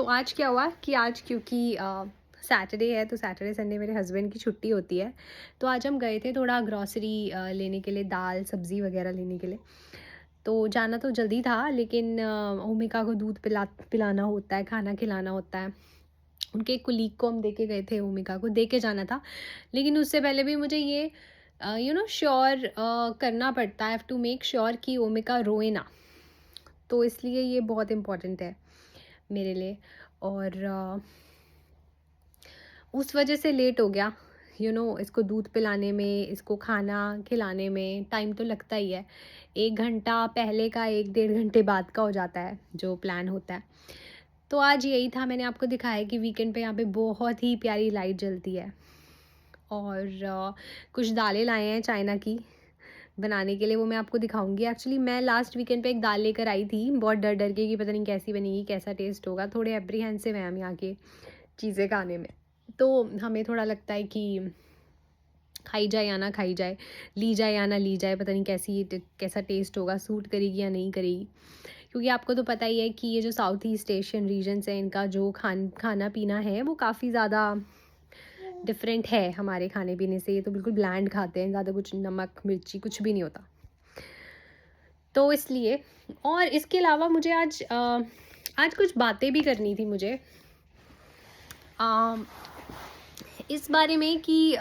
आज क्या हुआ कि आज क्योंकि सैटरडे है तो सैटरडे संडे मेरे हस्बैंड की छुट्टी होती है। तो आज हम गए थे थोड़ा ग्रॉसरी लेने के लिए, दाल सब्ज़ी वगैरह लेने के लिए। तो जाना तो जल्दी था, लेकिन ओमिका को दूध पिलाना होता है, खाना खिलाना होता है। उनके एक कुलीग को हम दे के गए थे, ओमिका को दे के जाना था। लेकिन उससे पहले भी मुझे ये श्योर करना पड़ता है, हैव टू मेक श्योर कि ओमिका रोए ना। तो इसलिए ये बहुत इम्पोर्टेंट है मेरे लिए। और उस वजह से लेट हो गया। इसको दूध पिलाने में, इसको खाना खिलाने में टाइम तो लगता ही है। 1 घंटा पहले का 1 डेढ़ घंटे बाद का हो जाता है जो प्लान होता है। तो आज यही था, मैंने आपको दिखाया कि वीकेंड पे यहाँ पे बहुत ही प्यारी लाइट जलती है। और कुछ दालें लाए हैं चाइना की बनाने के लिए, वो मैं आपको दिखाऊंगी। एक्चुअली मैं लास्ट वीकेंड पे एक दाल लेकर आई थी, बहुत डर डर के कि पता नहीं कैसी बनेगी, कैसा टेस्ट होगा। थोड़े एप्रीहेंसिव हैं हम यहाँ के चीज़ें खाने में। तो हमें थोड़ा लगता है कि खाई जाए या ना खाई जाए, ली जाए या ना ली जाए, पता नहीं कैसा टेस्ट होगा, सूट करेगी या नहीं करेगी। क्योंकि आपको तो पता ही है कि ये जो साउथ ईस्ट एशियन रीजन्स हैं, इनका जो खाना पीना है वो काफ़ी ज़्यादा डिफरेंट है हमारे खाने पीने से। ये तो बिल्कुल ब्लैंड खाते हैं, ज़्यादा कुछ नमक मिर्ची कुछ भी नहीं होता। तो इसलिए, और इसके अलावा मुझे आज कुछ बातें भी करनी थी मुझे इस बारे में कि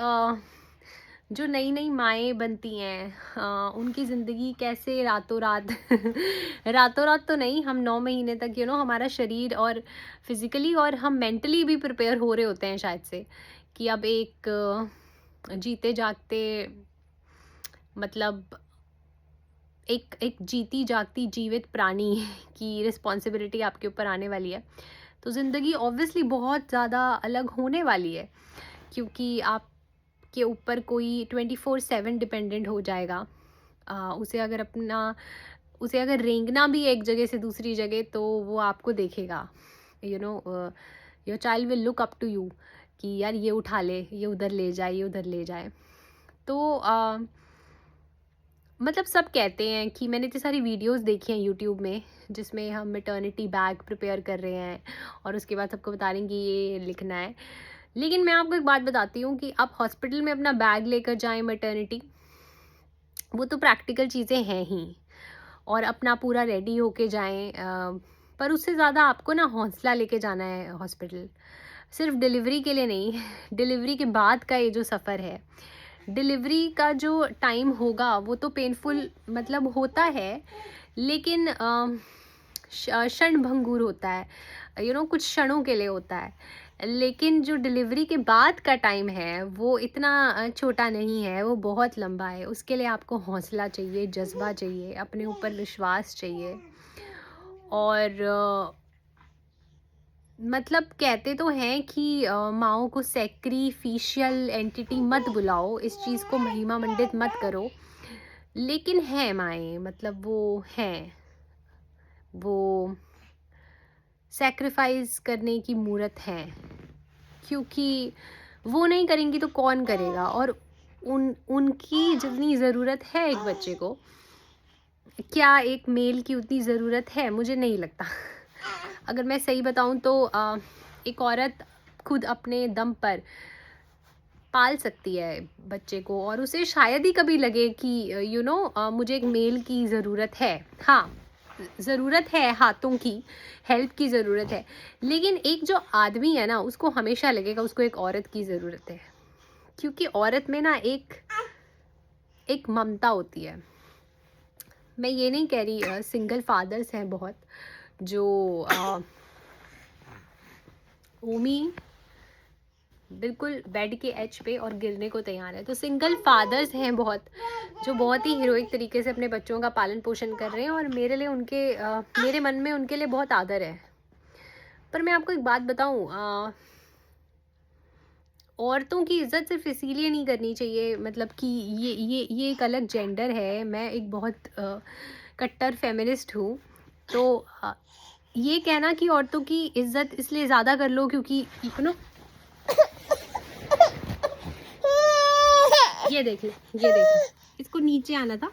जो नई नई माएँ बनती हैं, उनकी ज़िंदगी कैसे रातों रात रातों रात तो नहीं, हम 9 महीने तक हमारा शरीर और फिज़िकली और हम मेंटली भी प्रिपेयर हो रहे होते हैं शायद से, कि अब एक जीते जागते, मतलब एक एक जीती जागती जीवित प्राणी की रिस्पॉन्सिबिलिटी आपके ऊपर आने वाली है। तो ज़िंदगी ऑब्वियसली बहुत ज़्यादा अलग होने वाली है, क्योंकि आपके ऊपर कोई 24/7 डिपेंडेंट हो जाएगा। उसे अगर रेंगना भी एक जगह से दूसरी जगह, तो वो आपको देखेगा। Your child will look up to you कि यार ये उठा ले, ये उधर ले जाए, ये उधर ले जाए। तो मतलब सब कहते हैं कि मैंने इतनी सारी वीडियोस देखी हैं यूट्यूब में, जिसमें हम मैटर्निटी बैग प्रिपेयर कर रहे हैं और उसके बाद सबको बता रहे हैं कि ये लिखना है। लेकिन मैं आपको एक बात बताती हूँ कि आप हॉस्पिटल में अपना बैग लेकर जाएं मैटर्निटी, वो तो प्रैक्टिकल चीज़ें हैं ही, और अपना पूरा रेडी होके जाएं, पर उससे ज़्यादा आपको ना हौसला लेके जाना है हॉस्पिटल। सिर्फ डिलीवरी के लिए नहीं, डिलीवरी के बाद का ये जो सफ़र है, डिलीवरी का जो टाइम होगा वो तो पेनफुल मतलब होता है, लेकिन क्षणभंगुर होता है, कुछ क्षणों के लिए होता है। लेकिन जो डिलीवरी के बाद का टाइम है वो इतना छोटा नहीं है, वो बहुत लंबा है। उसके लिए आपको हौसला चाहिए, जज्बा चाहिए, अपने ऊपर विश्वास चाहिए। और मतलब कहते तो हैं कि माओ को सैक्रिफिशियल एंटिटी मत बुलाओ, इस चीज़ को महिमा मंडित मत करो, लेकिन है माएँ, मतलब वो सैक्रिफाइस करने की मूर्त हैं, क्योंकि वो नहीं करेंगी तो कौन करेगा। और उनकी जितनी ज़रूरत है एक बच्चे को, क्या एक मेल की उतनी ज़रूरत है? मुझे नहीं लगता। अगर मैं सही बताऊं तो एक औरत खुद अपने दम पर पाल सकती है बच्चे को, और उसे शायद ही कभी लगे कि मुझे एक मेल की ज़रूरत है। हाँ, ज़रूरत है, हाथों की हेल्प की ज़रूरत है, लेकिन एक जो आदमी है ना, उसको हमेशा लगेगा उसको एक औरत की ज़रूरत है, क्योंकि औरत में ना एक ममता होती है। मैं ये नहीं कह रही, सिंगल फादर्स हैं बहुत, जो ओमी बिल्कुल बेड के एज पे और गिरने को तैयार है। तो सिंगल फादर्स हैं बहुत, जो बहुत ही हीरोइक तरीके से अपने बच्चों का पालन पोषण कर रहे हैं, और मेरे लिए मेरे मन में उनके लिए बहुत आदर है। पर मैं आपको एक बात बताऊं, औरतों की इज्जत सिर्फ इसीलिए नहीं करनी चाहिए, मतलब कि ये एक अलग जेंडर है। मैं एक बहुत कट्टर फेमिनिस्ट हूँ। तो ये कहना कि औरतों की इज्जत इसलिए ज़्यादा कर लो क्योंकि ये देख ले, इसको नीचे आना था,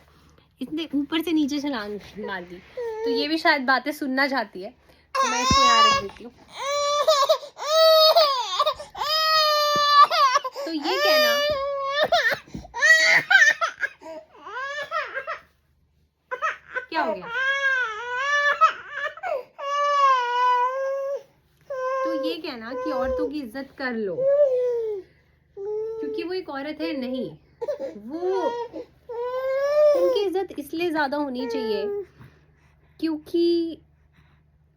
इसने ऊपर से नीचे छलांग मार दी। तो ये भी शायद बातें सुनना चाहती है, तो मैं इसको यहाँ रख देती हूँ। ये कहना कि औरतों की इज्जत कर लो क्योंकि वो एक औरत है, नहीं, वो उनकी इज्जत इसलिए ज़्यादा होनी चाहिए क्योंकि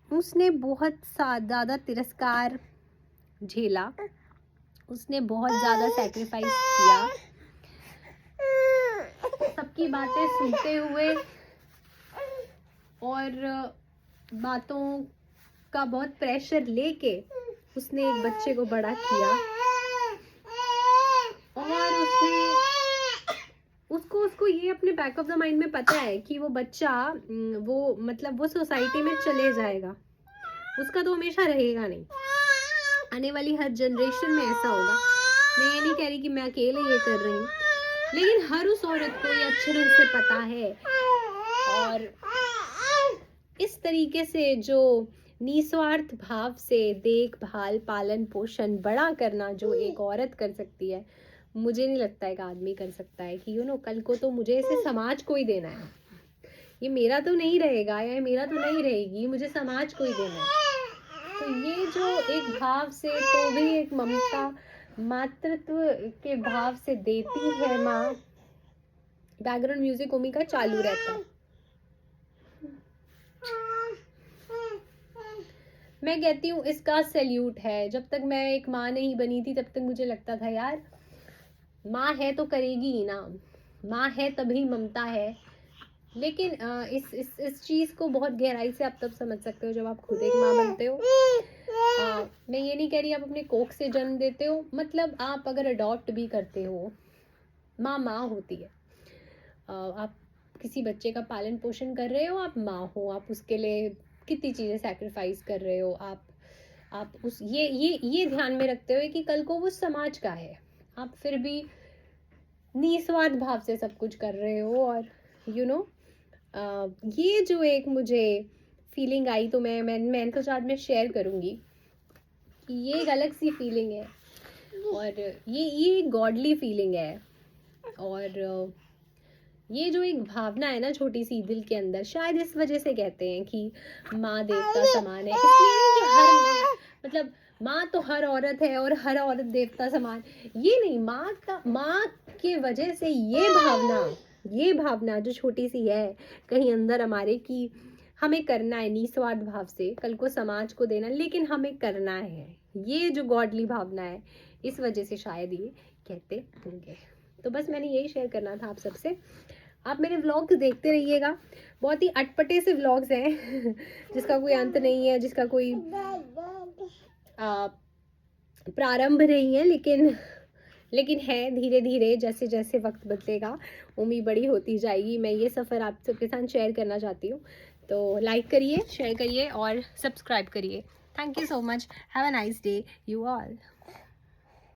उसने बहुत ज़्यादा तिरस्कार झेला, उसने बहुत ज़्यादा सैक्रिफाइस किया, सबकी बातें सुनते हुए और बातों का बहुत प्रेशर लेके उसने एक बच्चे को बड़ा किया और उसको ये अपने बैक ऑफ द माइंड में पता है कि वो बच्चा वो सोसाइटी में चले जाएगा, उसका तो हमेशा रहेगा नहीं, आने वाली हर जनरेशन में ऐसा होगा। मैं ये नहीं कह रही कि मैं अकेले ये कर रही हूँ, लेकिन हर उस औरत को ये अच्छे ढंग से पता है। और इस तरीके से जो निस्वार्थ भाव से देखभाल, पालन पोषण, बड़ा करना जो एक औरत कर सकती है, मुझे नहीं लगता एक आदमी कर सकता है कि कल को तो मुझे इसे समाज को ही देना है, ये मेरा तो नहीं रहेगा या मेरा तो नहीं रहेगी, मुझे समाज को ही देना है। तो ये जो एक भाव से, तो भी एक ममता, मातृत्व के भाव से देती है माँ। बैकग्राउंड म्यूजिक ओमी का चालू रहता है। मैं कहती हूँ इसका सैल्यूट है। जब तक मैं एक माँ नहीं बनी थी तब तक मुझे लगता था यार माँ है तो करेगी ही ना, माँ है तभी ममता है। लेकिन इस चीज़ को बहुत गहराई से आप तब समझ सकते हो जब आप खुद एक माँ बनते हो। मैं ये नहीं कह रही आप अपने कोख से जन्म देते हो, मतलब आप अगर अडॉप्ट भी करते हो, माँ माँ होती है। आप किसी बच्चे का पालन पोषण कर रहे हो, आप माँ हो, आप उसके लिए कितनी चीज़ें सैक्रिफाइस कर रहे हो। आप उस ये ध्यान में रखते हुए कि कल को वो समाज का है, आप फिर भी निस्वार्थ भाव से सब कुछ कर रहे हो। और ये जो एक मुझे फीलिंग आई तो मैं तो साथ में शेयर करूँगी कि ये एक अलग सी फीलिंग है और ये गॉडली फीलिंग है। और ये जो एक भावना है ना छोटी सी दिल के अंदर, शायद इस वजह से कहते हैं कि माँ देवता समान है। इसलिए नहीं कि मतलब माँ तो हर औरत है और हर औरत देवता समान, ये नहीं, माँ के वजह से ये भावना जो छोटी सी है कहीं अंदर हमारे कि हमें करना है निस्वार्थ भाव से, कल को समाज को देना, लेकिन हमें करना है, ये जो गॉडली भावना है, इस वजह से शायद ये कहते होंगे। तो बस मैंने यही शेयर करना था आप सबसे। आप मेरे व्लॉग्स देखते रहिएगा, बहुत ही अटपटे से व्लॉग्स हैं जिसका कोई अंत नहीं है, जिसका कोई प्रारंभ नहीं है, लेकिन है धीरे धीरे जैसे जैसे वक्त बदलेगा उम्मीद बड़ी होती जाएगी। मैं ये सफ़र आप सबके साथ शेयर करना चाहती हूँ, तो लाइक करिए, शेयर करिए और सब्सक्राइब करिए। Thank you so much. Have a nice day you all.